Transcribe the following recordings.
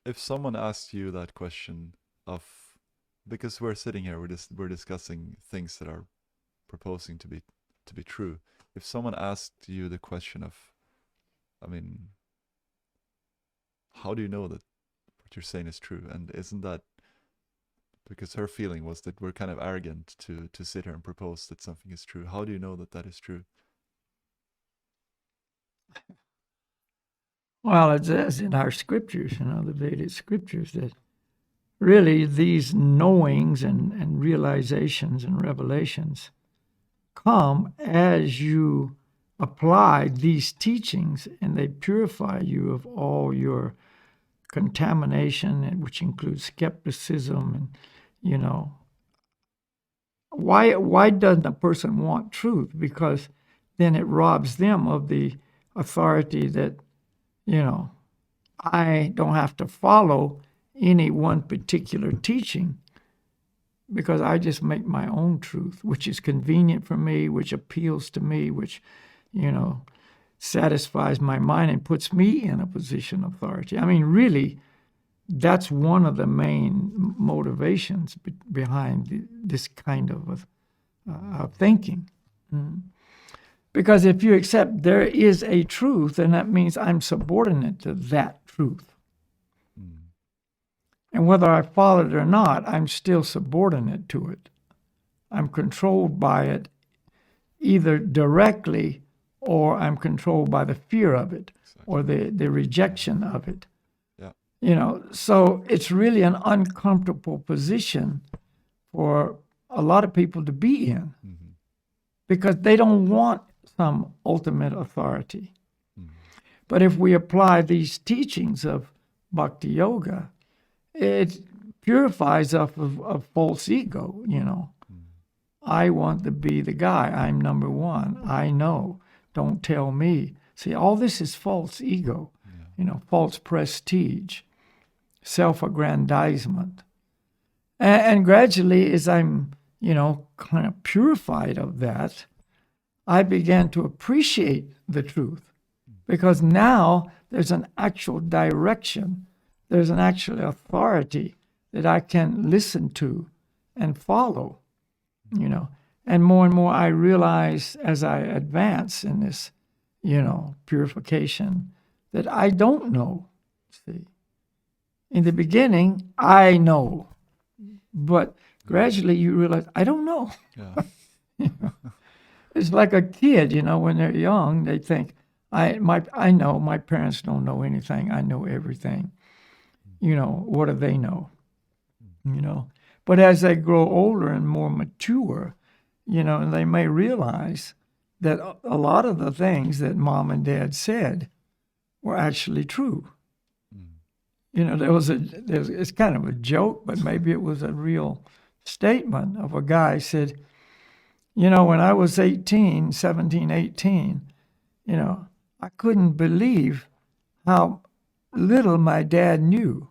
if someone asked you that question of, because we're sitting here, we're discussing things that are proposing to be true. If someone asked you the question of, I mean, how do you know that what you're saying is true? And isn't that because her feeling was that we're kind of arrogant to sit here and propose that something is true? How do you know that that is true? Well, it says in our scriptures, the Vedic scriptures, that really these knowings and realizations and revelations come as you apply these teachings, and they purify you of all your contamination, which includes skepticism. And why doesn't a person want truth? Because then it robs them of the authority that I don't have to follow any one particular teaching, because I just make my own truth, which is convenient for me, which appeals to me, which, satisfies my mind and puts me in a position of authority. I mean, really, that's one of the main motivations behind this kind of thinking. Because if you accept there is a truth, then that means I'm subordinate to that truth. And whether I follow it or not, I'm still subordinate to it. I'm controlled by it either directly, or I'm controlled by the fear of it, or the rejection of it. Yeah. So it's really an uncomfortable position for a lot of people to be in, because they don't want some ultimate authority. But if we apply these teachings of Bhakti Yoga, it purifies us of false ego. I want to be the guy. I'm number one. I know. Don't tell me. See, all this is false ego, false prestige, self-aggrandizement. And gradually, as I'm, kind of purified of that, I began to appreciate the truth, because now there's an actual direction. There's an actual authority that I can listen to and follow, And more and more I realize as I advance in this, purification, that I don't know. See, in the beginning, I know. But gradually you realize, I don't know. Yeah. It's like a kid, when they're young, they think, I know my parents don't know anything. I know everything. What do they know? But as they grow older and more mature, they may realize that a lot of the things that mom and dad said were actually true. It's kind of a joke, but maybe it was a real statement of a guy said, when I was 18, I couldn't believe how little my dad knew.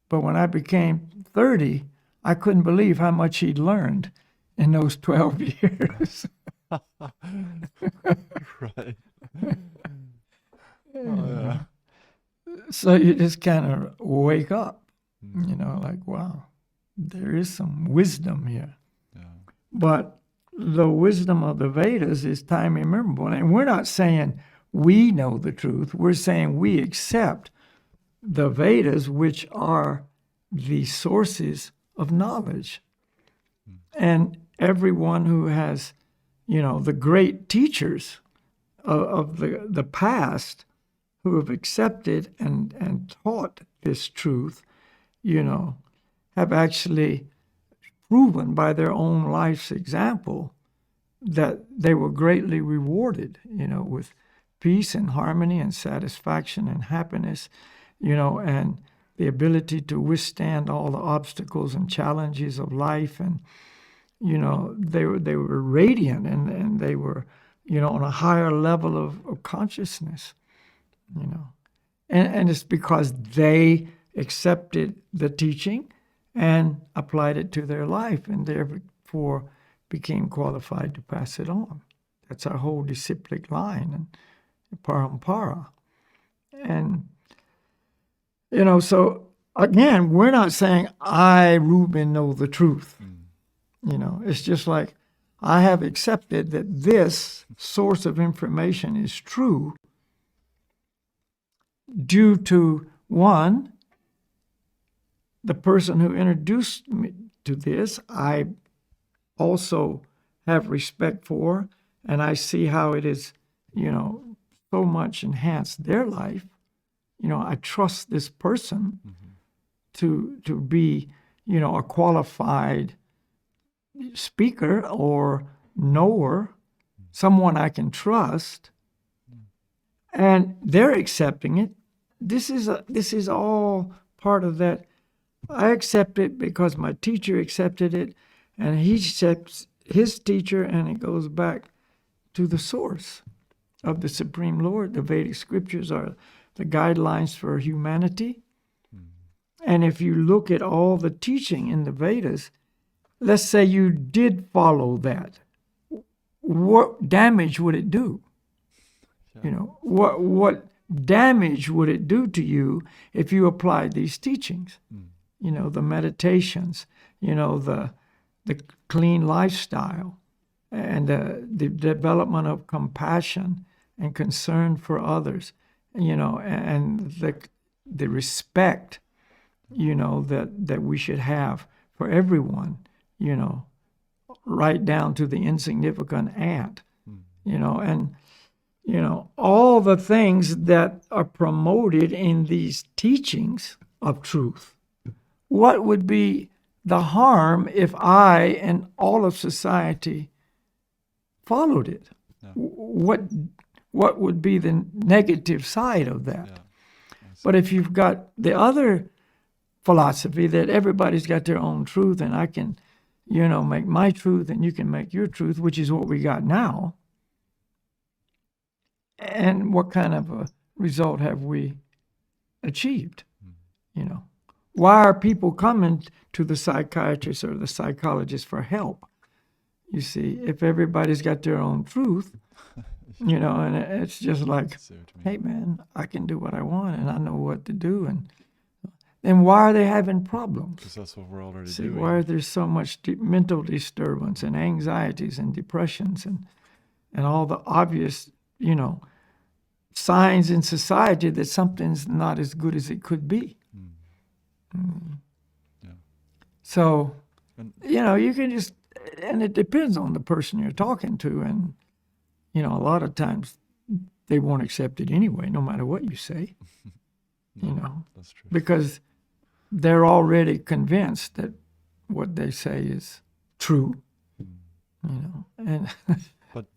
But when I became 30, I couldn't believe how much he'd learned in those 12 years. Right. Oh, yeah. So you just kind of wake up, like, wow, there is some wisdom here. Yeah. But the wisdom of the Vedas is time immemorable. And we're not saying we know the truth. We're saying we accept the Vedas, which are the sources of knowledge. And everyone who has, the great teachers of the past who have accepted and taught this truth, have actually proven by their own life's example that they were greatly rewarded, with peace and harmony and satisfaction and happiness, and the ability to withstand all the obstacles and challenges of life. And, they were radiant, and they were, on a higher level of consciousness, And it's because they accepted the teaching and applied it to their life, and therefore became qualified to pass it on. That's our whole disciplic line, and parampara. And You know, so again, we're not saying I, Reuben, know the truth. You know, it's just like I have accepted that this source of information is true due to one, the person who introduced me to this, I also have respect for, and I see how it is, you know, so much enhanced their life. You know, I trust this person to be, you know, a qualified speaker or knower, someone I can trust, and they're accepting it. This is all part of that. I accept it because my teacher accepted it, and he accepts his teacher, and it goes back to the source of the Supreme Lord. The Vedic scriptures are the guidelines for humanity. And if you look at all the teaching in the Vedas, let's say you did follow that, what damage would it do? Yeah. You know, what damage would it do to you if you applied these teachings? You know, the meditations, you know, the clean lifestyle, and the development of compassion and concern for others, you know, and the respect, you know, that we should have for everyone, you know, right down to the insignificant ant, you know, and, you know, all the things that are promoted in these teachings of truth. What would be the harm if I and all of society followed it? Yeah. What would be the negative side of that? Yeah. But if you've got the other philosophy that everybody's got their own truth, and I can, you know, make my truth and you can make your truth, which is what we got now, and what kind of a result have we achieved? You know, why are people coming to the psychiatrist or the psychologist for help? You see, if everybody's got their own truth, you know, and it's just like, See what you hey mean. man, I can do what I want and I know what to do, and then why are they having problems? Because that's what we're already See, doing. why is there so much mental disturbance and anxieties and depressions and all the obvious, you know, signs in society that something's not as good as it could be? Yeah. So, And you know, you can just, and it depends on the person you're talking to, and, you know, a lot of times they won't accept it anyway, no matter what you say, you know, that's true. because they're already convinced that what they say is true, you know, and But